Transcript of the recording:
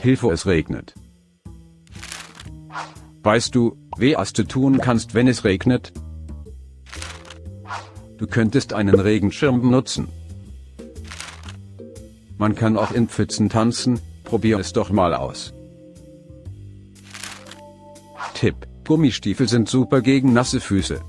Hilfe, es regnet. Weißt du, was du tun kannst, wenn es regnet? Du könntest einen Regenschirm nutzen. Man kann auch in Pfützen tanzen, probier es doch mal aus. Tipp: Gummistiefel sind super gegen nasse Füße.